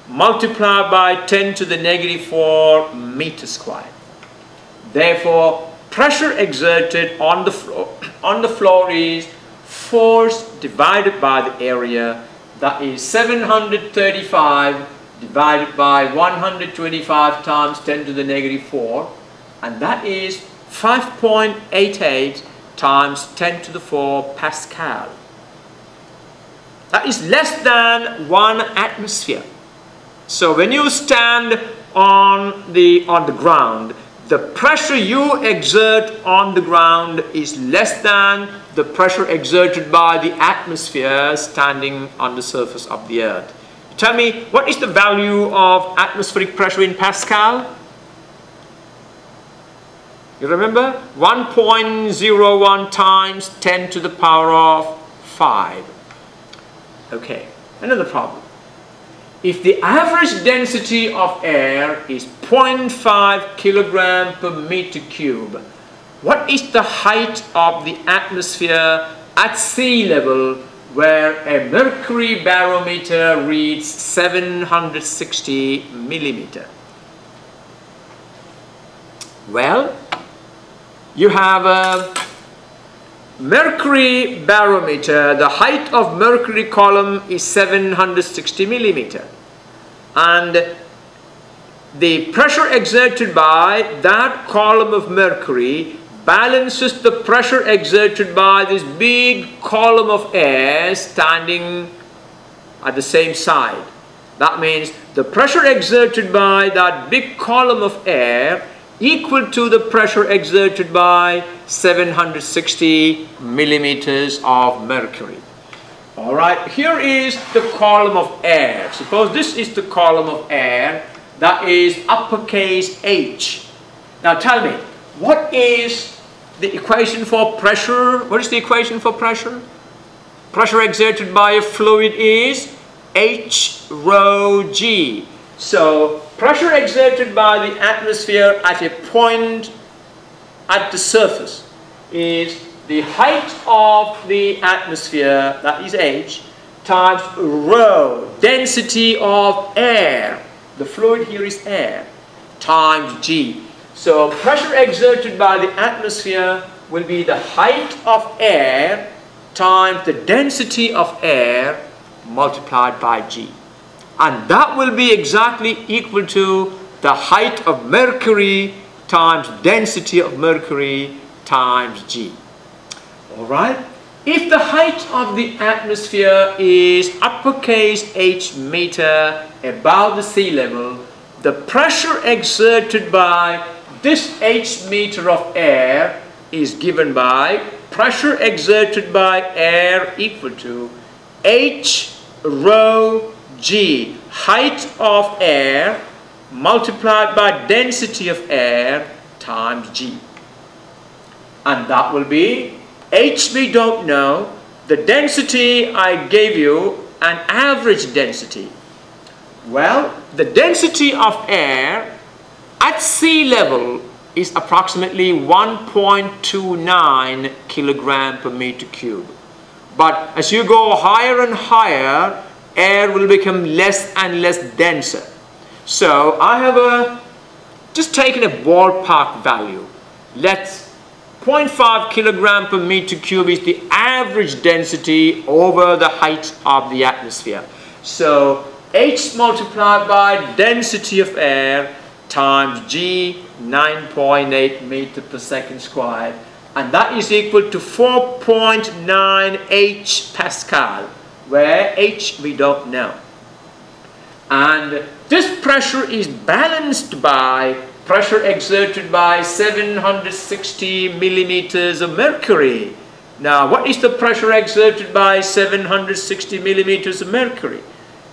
Multiplied by 10 to the negative 4 meter squared. Therefore, pressure exerted on the floor is force divided by the area. That is 735 divided by 125 times 10 to the negative 4. And that is 5.88 times 10 to the 4 Pascal. That is less than 1 atmosphere. So when you stand on the ground, the pressure you exert on the ground is less than the pressure exerted by the atmosphere standing on the surface of the earth. Tell me, what is the value of atmospheric pressure in Pascal? You remember? 1.01 times 10 to the power of 5. Okay, another problem. If the average density of air is 0.5 kilogram per meter cube, what is the height of the atmosphere at sea level where a mercury barometer reads 760 millimeter? Well, you have a mercury barometer. The height of mercury column is 760 millimeter, and the pressure exerted by that column of mercury balances the pressure exerted by this big column of air standing at the same side. That means the pressure exerted by that big column of air equal to the pressure exerted by 760 millimeters of mercury. Alright, here is the column of air. Suppose this is the column of air, that is uppercase H. Now tell me, what is the equation for pressure? What is the equation for pressure? Pressure exerted by a fluid is H rho G. So pressure exerted by the atmosphere at a point at the surface is the height of the atmosphere, that is H, times rho, density of air. The fluid here is air, times G. So pressure exerted by the atmosphere will be the height of air times the density of air multiplied by G. And that will be exactly equal to the height of mercury times density of mercury times G. Alright? If the height of the atmosphere is uppercase H meter above the sea level, the pressure exerted by this H meter of air is given by pressure exerted by air equal to H rho G, height of air multiplied by density of air times G. And that will be H we don't know, the density I gave you, an average density. Well, the density of air at sea level is approximately 1.29 kilogram per meter cube. But as you go higher and higher, air will become less and less denser. So I have just taken a ballpark value. Let's 0.5 kilogram per meter cube is the average density over the height of the atmosphere. So H multiplied by density of air times G, 9.8 meter per second squared, and that is equal to 4.9 H Pascal, where H we don't know. And this pressure is balanced by pressure exerted by 760 millimeters of mercury. Now, what is the pressure exerted by 760 millimeters of mercury?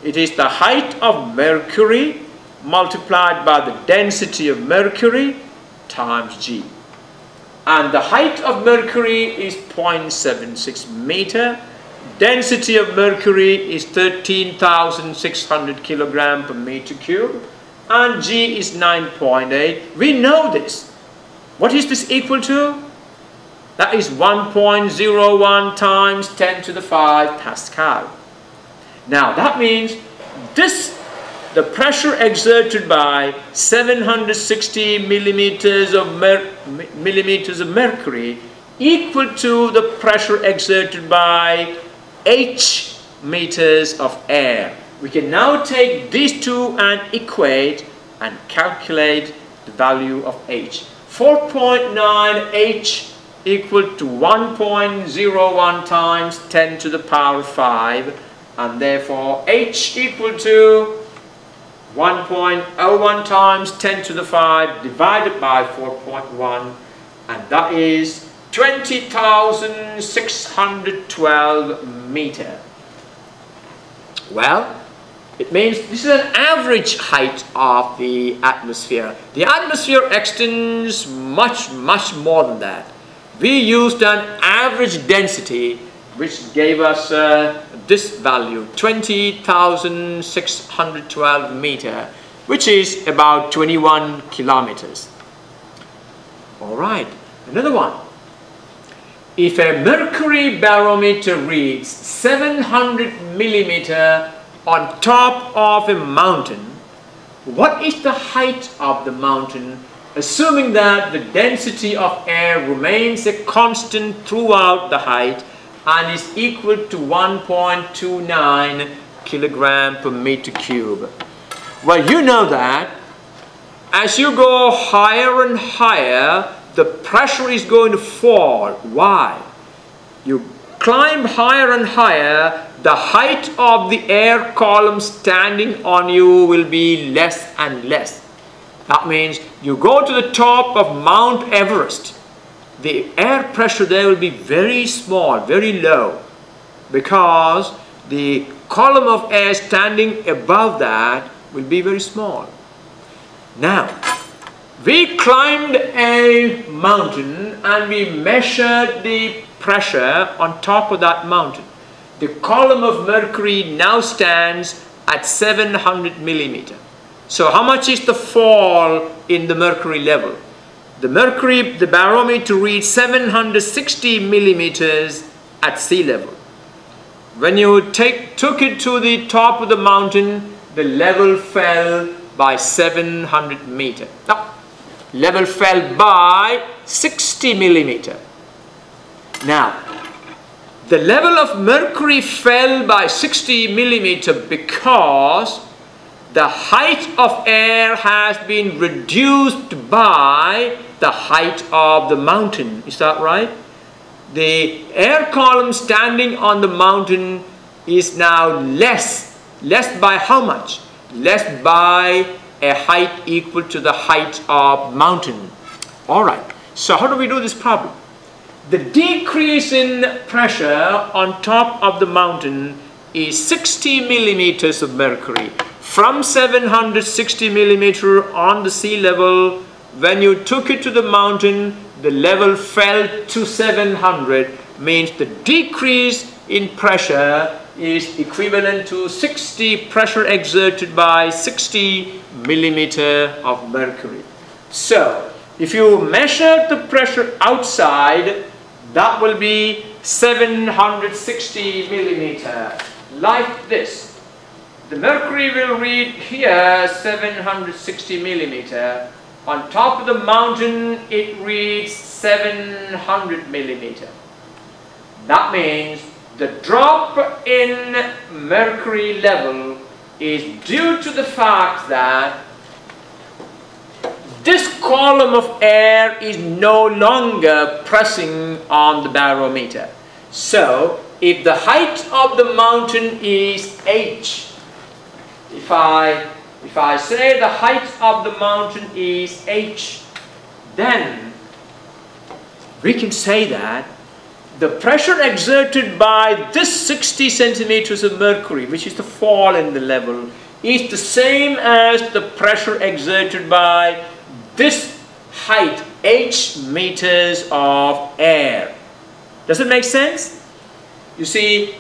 It is the height of mercury multiplied by the density of mercury times G. And the height of mercury is 0.76 meter. Density of mercury is 13,600 kilogram per meter cube. And G is 9.8. We know this. What is this equal to? That is 1.01 times 10 to the 5 Pascal. Now that means the pressure exerted by 760 millimeters of mercury equal to the pressure exerted by H meters of air. We can now take these two and equate and calculate the value of H. 4.9 H equal to 1.01 times 10 to the power 5, and therefore H equal to 1.01 times 10 to the 5 divided by 4.1, and that is 20,612 meter. Well, it means this is an average height of the atmosphere. The atmosphere extends much more than that. We used an average density which gave us this value, 20,612 meter, which is about 21 kilometers. Alright, another one. If a mercury barometer reads 700 millimeter on top of a mountain, what is the height of the mountain, assuming that the density of air remains a constant throughout the height and is equal to 1.29 kilogram per meter cube? Well, you know that as you go higher and higher, the pressure is going to fall. Why? You climb higher and higher, the height of the air column standing on you will be less and less. That means you go to the top of Mount Everest, the air pressure there will be very small, very low, because the column of air standing above that will be very small. Now, we climbed a mountain and we measured the pressure on top of that mountain. The column of mercury now stands at 700 millimeter. So how much is the fall in the mercury level? The mercury, the barometer reads 760 millimeters at sea level. When you took it to the top of the mountain, the level fell by 700 meter. Now, level fell by 60 millimeter. Now, the level of mercury fell by 60 millimeter because the height of air has been reduced by the height of the mountain. Is that right? The air column standing on the mountain is now less. Less by how much? Less by a height equal to the height of mountain. Alright, so how do we do this problem? The decrease in pressure on top of the mountain is 60 millimeters of mercury. From 760 millimeter on the sea level, when you took it to the mountain, the level fell to 700, means the decrease in pressure is equivalent to 60 pressure exerted by 60 millimeter of mercury. So, if you measure the pressure outside, that will be 760 millimeter, like this. The mercury will read here 760 millimeter. On top of the mountain, it reads 700 millimeter. That means the drop in mercury level is due to the fact that this column of air is no longer pressing on the barometer. So, if the height of the mountain is h, if I say the height of the mountain is h, then we can say that the pressure exerted by this 60 centimeters of mercury, which is the fall in the level, is the same as the pressure exerted by this height, h meters of air. Does it make sense? You see,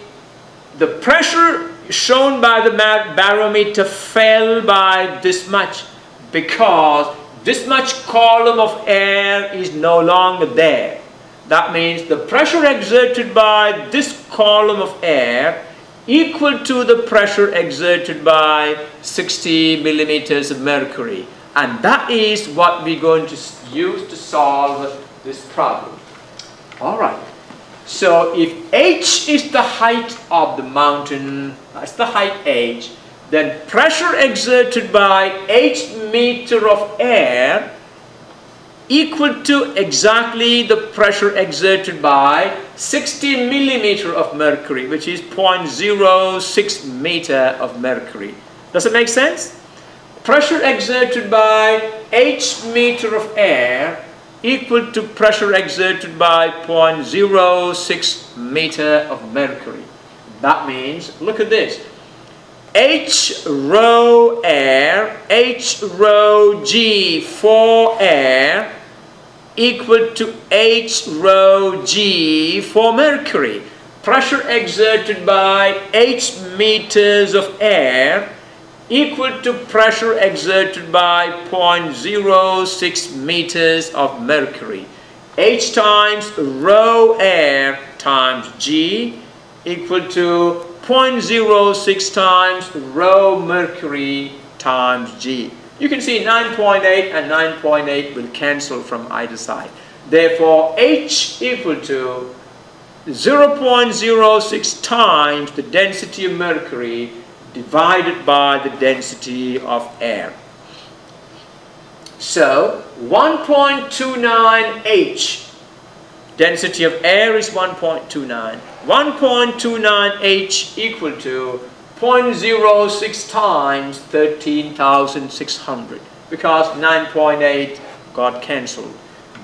the pressure shown by the barometer fell by this much because this much column of air is no longer there. That means the pressure exerted by this column of air equal to the pressure exerted by 60 millimeters of mercury. And that is what we're going to use to solve this problem. Alright. So if h is the height of the mountain, that's the height h, then pressure exerted by h meter of air equal to exactly the pressure exerted by 60 millimeter of mercury, which is 0.06 meter of mercury. Does it make sense? Pressure exerted by h meter of air equal to pressure exerted by 0.06 meter of mercury. That means, look at this, h rho air, h rho g for air equal to h rho g for mercury. Pressure exerted by h meters of air equal to pressure exerted by 0.06 meters of mercury. H times rho air times g equal to 0.06 times rho mercury times g. You can see 9.8 and 9.8 will cancel from either side. Therefore, H equal to 0.06 times the density of mercury divided by the density of air. So 1.29 H. Density of air is 1.29. 1.29 H equal to 0.06 times 13,600, because 9.8 got cancelled.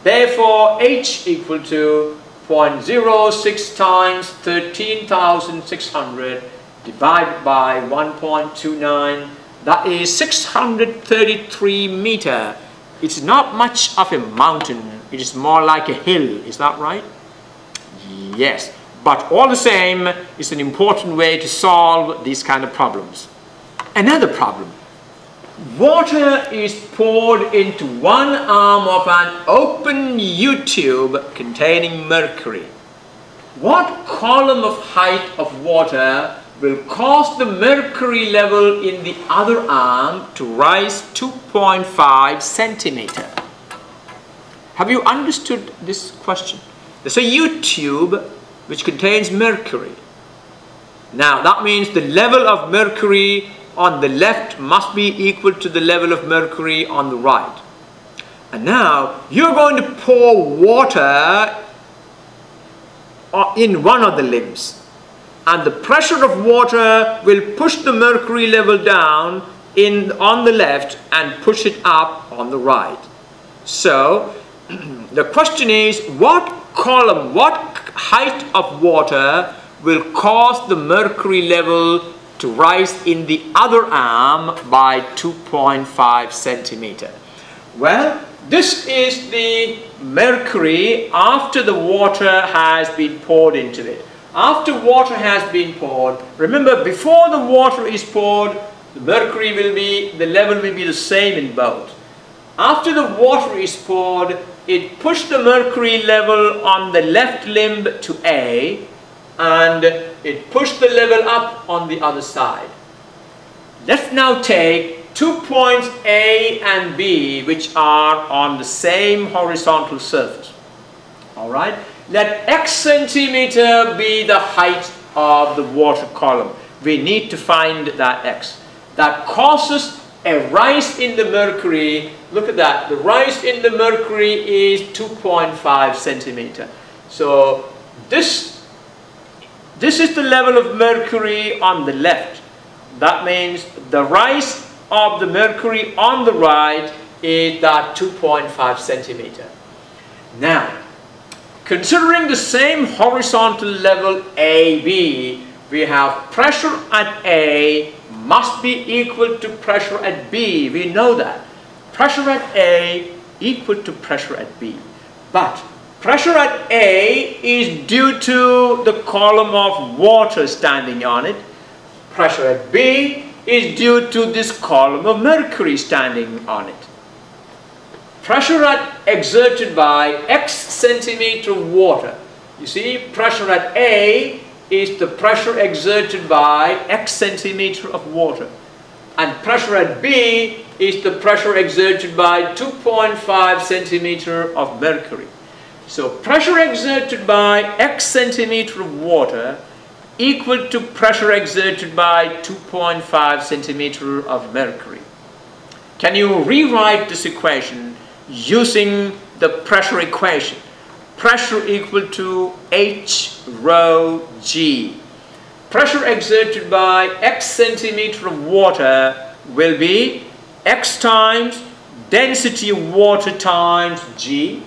Therefore, H equal to 0.06 times 13,600 divided by 1.29. That is 633 meter. It's not much of a mountain. It is more like a hill. Is that right? Yes. But all the same, it's an important way to solve these kind of problems. Another problem. Water is poured into one arm of an open U-tube containing mercury. What column of height of water will cause the mercury level in the other arm to rise 2.5 centimeter? Have you understood this question? There's a U-tube which contains mercury. Now that means the level of mercury on the left must be equal to the level of mercury on the right. And now you're going to pour water in one of the limbs, and the pressure of water will push the mercury level down on the left and push it up on the right. So the question is, what column, what height of water will cause the mercury level to rise in the other arm by 2.5 centimeter? Well, this is the mercury after the water has been poured into it. After water has been poured, remember, before the water is poured, the mercury will be, the level will be the same in both. After the water is poured, it pushed the mercury level on the left limb to A, and it pushed the level up on the other side. Let's now take 2 points A and B, which are on the same horizontal surface. Alright? Let x centimeter be the height of the water column. We need to find that x. That causes a rise in the mercury. Look at that. The rise in the mercury is 2.5 centimeter. So this is the level of mercury on the left. That means the rise of the mercury on the right is that 2.5 centimeter. Now, considering the same horizontal level AB, we have pressure at A must be equal to pressure at B. We know that. Pressure at A equal to pressure at B. But pressure at A is due to the column of water standing on it. Pressure at B is due to this column of mercury standing on it. Pressure exerted by x centimeter of water. You see, pressure at A is the pressure exerted by x centimeter of water. And pressure at B is the pressure exerted by 2.5 centimeter of mercury. So pressure exerted by x centimeter of water equal to pressure exerted by 2.5 centimeter of mercury. Can you rewrite this equation using the pressure equation? Pressure equal to H rho G. Pressure exerted by x centimeter of water will be x times density of water times G,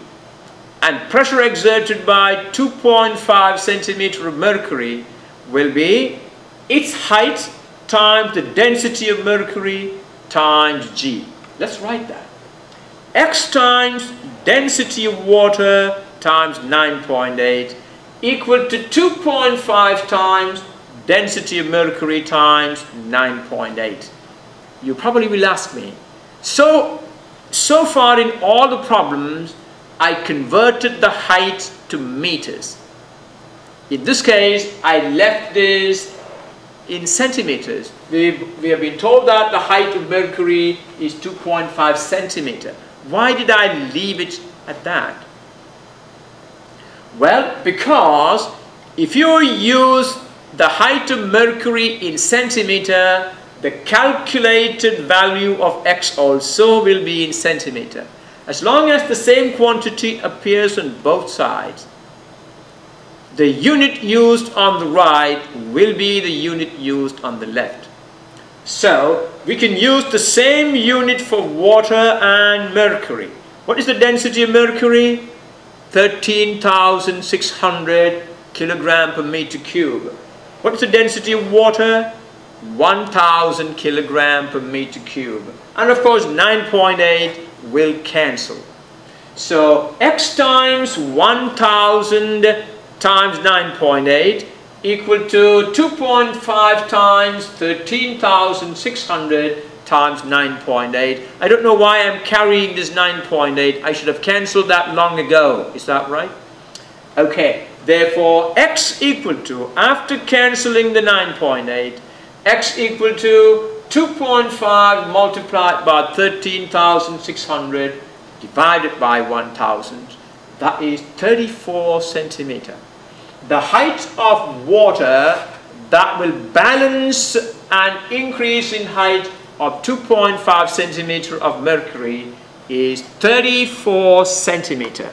and pressure exerted by 2.5 centimeter of mercury will be its height times the density of mercury times G. Let's write that. X times density of water times 9.8 equal to 2.5 times density of mercury times 9.8. You probably will ask me, so far in all the problems I converted the height to meters. In this case, I left this in centimeters. We have been told that the height of mercury is 2.5 centimeter. Why did I leave it at that? Well, because if you use the height of mercury in centimeter, the calculated value of x also will be in centimeter. As long as the same quantity appears on both sides, the unit used on the right will be the unit used on the left. So we can use the same unit for water and mercury. What is the density of mercury? 13,600 kilogram per meter cube. What is the density of water? 1,000 kilogram per meter cube. And of course 9.8 will cancel. So x times 1,000 times 9.8 equal to 2.5 times 13,600 times 9.8. I don't know why I'm carrying this 9.8. I should have cancelled that long ago. Is that right? Okay. Therefore, x equal to, after cancelling the 9.8, x equal to 2.5 multiplied by 13,600 divided by 1,000. That is 34 centimeter. The height of water that will balance an increase in height of 2.5 centimeter of mercury is 34 centimeter.